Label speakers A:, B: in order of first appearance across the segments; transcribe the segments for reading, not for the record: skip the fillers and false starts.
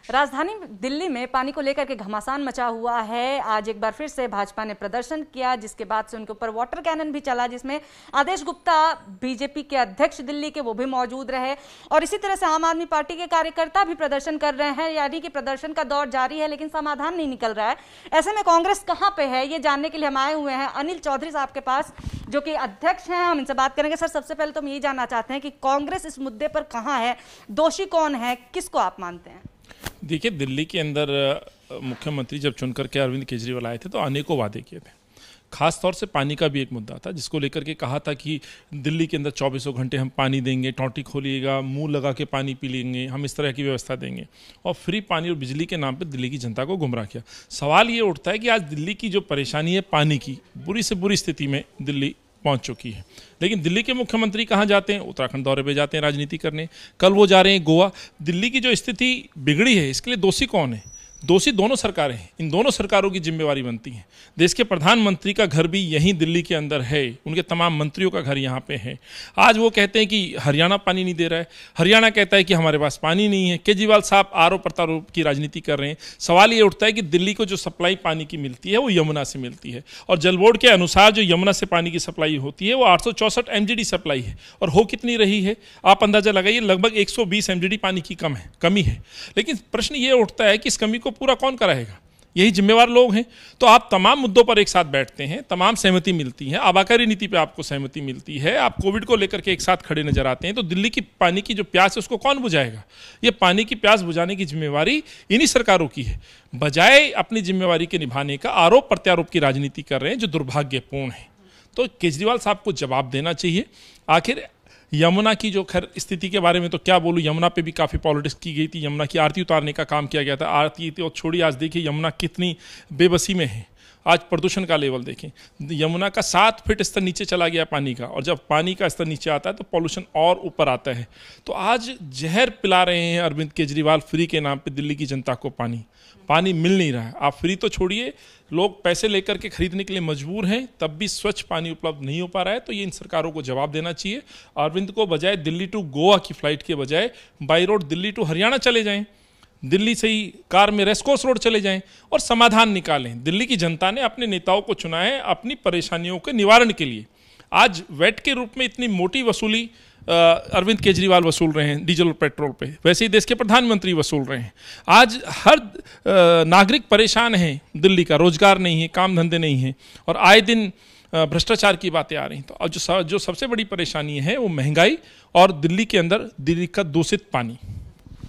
A: राजधानी दिल्ली में पानी को लेकर के घमासान मचा हुआ है। आज एक बार फिर से भाजपा ने प्रदर्शन किया, जिसके बाद से उनके ऊपर वाटर कैनन भी चला, जिसमें आदेश गुप्ता बीजेपी के अध्यक्ष दिल्ली के वो भी मौजूद रहे और इसी तरह से आम आदमी पार्टी के कार्यकर्ता भी प्रदर्शन कर रहे हैं। यानी कि प्रदर्शन का दौर जारी है लेकिन समाधान नहीं निकल रहा है। ऐसे में कांग्रेस कहां पे है, ये जानने के लिए हम आए हुए हैं अनिल चौधरी साहब के पास, जो कि अध्यक्ष हैं। हम इनसे बात करेंगे। सर, सबसे पहले तो हम ये जानना चाहते हैं कि कांग्रेस इस मुद्दे पर कहां है, दोषी कौन है, किसको आप मानते हैं?
B: देखिए, दिल्ली के अंदर मुख्यमंत्री जब चुनकर के अरविंद केजरीवाल आए थे तो अनेकों वादे किए थे। खास तौर से पानी का भी एक मुद्दा था, जिसको लेकर के कहा था कि दिल्ली के अंदर 24 घंटे हम पानी देंगे, टोंटी खोलिएगा, मुंह लगा के पानी पी लेंगे, हम इस तरह की व्यवस्था देंगे। और फ्री पानी और बिजली के नाम पे दिल्ली की जनता को गुमराह किया। सवाल ये उठता है कि आज दिल्ली की जो परेशानी है पानी की, बुरी से बुरी स्थिति में दिल्ली पहुंच चुकी है। लेकिन दिल्ली के मुख्यमंत्री कहाँ जाते हैं? उत्तराखंड दौरे पे जाते हैं राजनीति करने। कल वो जा रहे हैं गोवा। दिल्ली की जो स्थिति बिगड़ी है, इसके लिए दोषी कौन है? दोषी दोनों सरकारें हैं। इन दोनों सरकारों की जिम्मेवारी बनती है। देश के प्रधानमंत्री का घर भी यहीं दिल्ली के अंदर है, उनके तमाम मंत्रियों का घर यहाँ पे है। आज वो कहते हैं कि हरियाणा पानी नहीं दे रहा है, हरियाणा कहता है कि हमारे पास पानी नहीं है। केजरीवाल साहब आरोप प्रत्यारोप की राजनीति कर रहे हैं। सवाल ये उठता है कि दिल्ली को जो सप्लाई पानी की मिलती है वो यमुना से मिलती है, और जल बोर्ड के अनुसार जो यमुना से पानी की सप्लाई होती है वो 864 MGD सप्लाई है। और हो कितनी रही है आप अंदाजा लगाइए, लगभग 120 MGD पानी की कमी है। लेकिन प्रश्न ये उठता है कि इस कमी पूरा कौन कराएगा? यही जिम्मेवार लोग हैं। तो आप तमाम मुद्दों पर एक साथ बैठते हैं, तमाम सहमति मिलती है, आबाकारी नीति पे आपको सहमति मिलती है, आप कोविड को लेकर के एक साथ खड़े नजर आते हैं। तो दिल्ली की पानी की जो प्यास है उसको कौन बुझाएगा? ये पानी की प्यास बुझाने की जिम्मेवारी इन्हीं सरकारों की है। बजाय अपनी जिम्मेवारी के निभाने का आरोप प्रत्यारोप की राजनीति कर रहे हैं, जो दुर्भाग्यपूर्ण है। तो केजरीवाल साहब को जवाब देना चाहिए। आखिर यमुना की जो खैर स्थिति के बारे में तो क्या बोलूं, यमुना पे भी काफ़ी पॉलिटिक्स की गई थी। यमुना की आरती उतारने का काम किया गया था। आरती और छोड़ी, आज देखिए यमुना कितनी बेबसी में है। आज प्रदूषण का लेवल देखें, यमुना का 7 फीट स्तर नीचे चला गया पानी का, और जब पानी का स्तर नीचे आता है तो पॉल्यूशन और ऊपर आता है। तो आज जहर पिला रहे हैं अरविंद केजरीवाल फ्री के नाम पे दिल्ली की जनता को। पानी मिल नहीं रहा है। आप फ्री तो छोड़िए, लोग पैसे लेकर के खरीदने के लिए मजबूर हैं, तब भी स्वच्छ पानी उपलब्ध नहीं हो पा रहा है। तो ये इन सरकारों को जवाब देना चाहिए। अरविंद को बजाय दिल्ली टू गोवा की फ्लाइट के बजाय by road Delhi to Haryana चले जाएं, दिल्ली से ही कार में रेस्कोर्स रोड चले जाएं और समाधान निकालें। दिल्ली की जनता ने अपने नेताओं को चुना है अपनी परेशानियों के निवारण के लिए। आज वैट के रूप में इतनी मोटी वसूली अरविंद केजरीवाल वसूल रहे हैं डीजल और पेट्रोल पे, वैसे ही देश के प्रधानमंत्री वसूल रहे हैं। आज हर नागरिक परेशान है, दिल्ली का रोजगार नहीं है, काम धंधे नहीं है, और आए दिन भ्रष्टाचार की बातें आ रही। तो अब जो सबसे बड़ी परेशानी है वो महंगाई और दिल्ली के अंदर दिल्ली का दूषित पानी।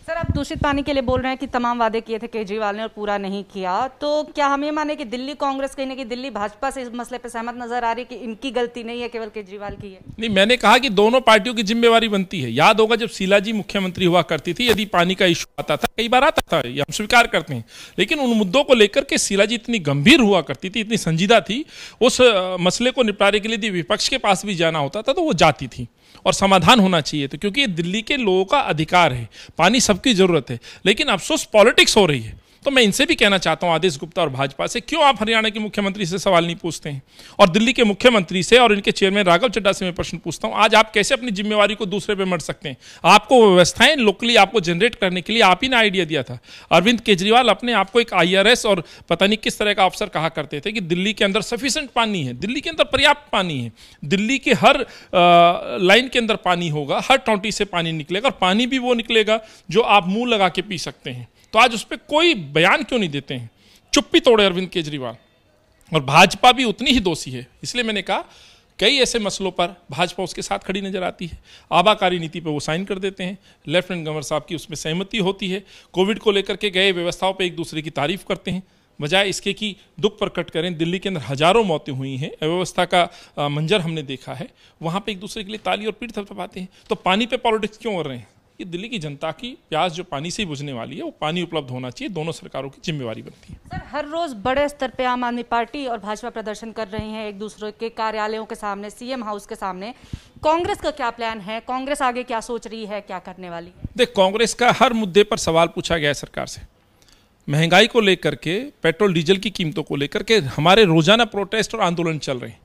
A: सर, आप दूषित पानी के लिए बोल रहे हैं कि तमाम वादे किए थे केजरीवाल ने और पूरा नहीं किया, तो क्या हम ये माने कि दिल्ली कांग्रेस कहीं ना कहीं दिल्ली भाजपा से इस मसले पर सहमत नजर आ रही है कि इनकी गलती नहीं है, केवल केजरीवाल की है?
B: नहीं, मैंने कहा कि दोनों पार्टियों की जिम्मेवारी बनती है। याद होगा जब शीला जी मुख्यमंत्री हुआ करती थी, यदि पानी का इशू आता था, कई बार आता था, ये हम स्वीकार करते हैं, लेकिन उन मुद्दों को लेकर के शीला जी इतनी गंभीर हुआ करती थी, इतनी संजीदा थी, उस मसले को निपटाने के लिए यदि विपक्ष के पास भी जाना होता था तो वो जाती थी और समाधान होना चाहिए। तो क्योंकि ये दिल्ली के लोगों का अधिकार है, पानी सबकी जरूरत है, लेकिन अफसोस पॉलिटिक्स हो रही है। तो मैं इनसे भी कहना चाहता हूं, आदेश गुप्ता और भाजपा से, क्यों आप हरियाणा के मुख्यमंत्री से सवाल नहीं पूछते हैं, और दिल्ली के मुख्यमंत्री से और इनके चेयरमैन राघव चड्ढा से मैं प्रश्न पूछता हूं, आज आप कैसे अपनी जिम्मेवारी को दूसरे पे मर सकते हैं? आपको व्यवस्थाएं लोकली आपको जनरेट करने के लिए आप ही ने आइडिया दिया था। अरविंद केजरीवाल अपने आप को एक IRS और पता नहीं किस तरह का अफसर कहा करते थे कि दिल्ली के अंदर सफिशिएंट पानी है, दिल्ली के अंदर पर्याप्त पानी है, दिल्ली के हर लाइन के अंदर पानी होगा, हर टोंटी से पानी निकलेगा, और पानी भी वो निकलेगा जो आप मुंह लगा के पी सकते हैं। तो आज उस पर कोई बयान क्यों नहीं देते हैं? चुप्पी तोड़े अरविंद केजरीवाल। और भाजपा भी उतनी ही दोषी है। इसलिए मैंने कहा कई ऐसे मसलों पर भाजपा उसके साथ खड़ी नजर आती है। आबाकारी नीति पे वो साइन कर देते हैं, लेफ्टिनेंट गवर्नर साहब की उसमें सहमति होती है, कोविड को लेकर के गए व्यवस्थाओं पे एक दूसरे की तारीफ करते हैं, बजाय इसके कि दुख प्रकट करें। दिल्ली के अंदर हजारों मौतें हुई हैं, अव्यवस्था का मंजर हमने देखा है, वहाँ पे एक दूसरे के लिए ताली और पीठ थपथपाते हैं। तो पानी पे पॉलिटिक्स क्यों कर रहे हैं? ये दिल्ली की जनता की प्यास जो पानी से ही बुझने वाली है, वो पानी उपलब्ध होना चाहिए। दोनों सरकारों की जिम्मेवारी बनती है।
A: सर, हर रोज बड़े स्तर पे आम आदमी पार्टी और भाजपा प्रदर्शन कर रही हैं, एक दूसरे के कार्यालयों के सामने, CM हाउस के सामने। कांग्रेस का क्या प्लान है? कांग्रेस आगे क्या सोच रही है, क्या करने वाली है?
B: देख, कांग्रेस का हर मुद्दे पर सवाल पूछा गया है सरकार से। महंगाई को लेकर के, पेट्रोल डीजल की कीमतों को लेकर के हमारे रोजाना प्रोटेस्ट और आंदोलन चल रहे हैं।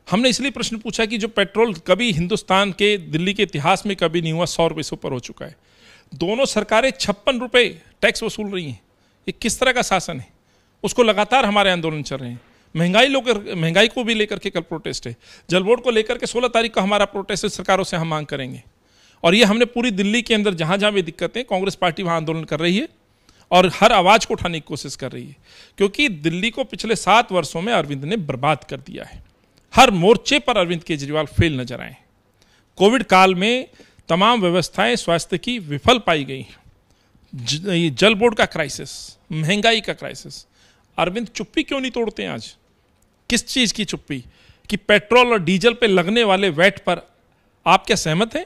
B: हमने इसलिए प्रश्न पूछा कि जो पेट्रोल कभी हिंदुस्तान के, दिल्ली के इतिहास में कभी नहीं हुआ, 100 रुपये से ऊपर हो चुका है। दोनों सरकारें 56 रुपए टैक्स वसूल रही हैं। ये किस तरह का शासन है? उसको लगातार हमारे आंदोलन चल रहे हैं। महंगाई को भी लेकर के कल प्रोटेस्ट है। जल बोर्ड को लेकर के 16 तारीख को हमारा प्रोटेस्ट है, सरकारों से हम मांग करेंगे। और ये हमने पूरी दिल्ली के अंदर जहां जहां भी दिक्कतें, कांग्रेस पार्टी वहां आंदोलन कर रही है और हर आवाज को उठाने की कोशिश कर रही है, क्योंकि दिल्ली को पिछले 7 वर्षों में अरविंद ने बर्बाद कर दिया है। हर मोर्चे पर अरविंद केजरीवाल फेल नजर आए। कोविड काल में तमाम व्यवस्थाएं स्वास्थ्य की विफल पाई गई। जल बोर्ड का क्राइसिस, महंगाई का क्राइसिस, अरविंद चुप्पी क्यों नहीं तोड़ते हैं आज? किस चीज की चुप्पी? कि पेट्रोल और डीजल पे लगने वाले वैट पर आप क्या सहमत हैं?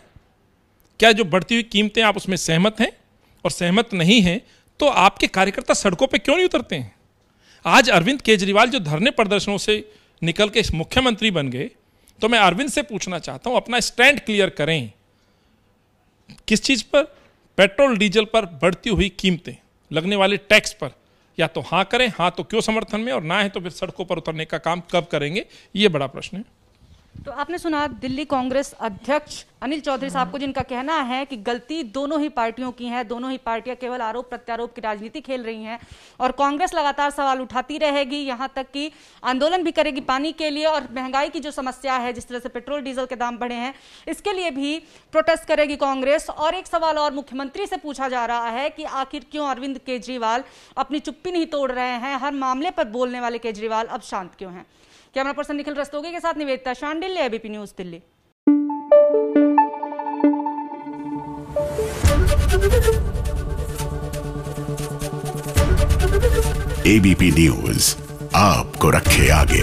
B: क्या जो बढ़ती हुई कीमतें आप उसमें सहमत हैं? और सहमत नहीं हैं तो आपके कार्यकर्ता सड़कों पे क्यों नहीं उतरते हैं? आज अरविंद केजरीवाल जो धरने प्रदर्शनों से निकल के मुख्यमंत्री बन गए, तो मैं अरविंद से पूछना चाहता हूं, अपना स्टैंड क्लियर करें। किस चीज पर? पेट्रोल डीजल पर बढ़ती हुई कीमतें, लगने वाले टैक्स पर या तो हाँ करें, हाँ तो क्यों समर्थन में, और ना है तो फिर सड़कों पर उतरने का काम कब करेंगे? ये बड़ा प्रश्न है।
A: तो आपने सुना दिल्ली कांग्रेस अध्यक्ष अनिल चौधरी साहब को, जिनका कहना है कि गलती दोनों ही पार्टियों की है, दोनों ही पार्टियां केवल आरोप प्रत्यारोप की राजनीति खेल रही हैं और कांग्रेस लगातार सवाल उठाती रहेगी, यहां तक कि आंदोलन भी करेगी पानी के लिए, और महंगाई की जो समस्या है, जिस तरह से पेट्रोल डीजल के दाम बढ़े हैं, इसके लिए भी प्रोटेस्ट करेगी कांग्रेस। और एक सवाल और मुख्यमंत्री से पूछा जा रहा है कि आखिर क्यों अरविंद केजरीवाल अपनी चुप्पी नहीं तोड़ रहे हैं? हर मामले पर बोलने वाले केजरीवाल अब शांत क्यों हैं? कैमरा पर्सन निखिल रस्तोगी के साथ Nivedita Shandilya, ABP news Delhi.
C: ABP news आपको रखे आगे।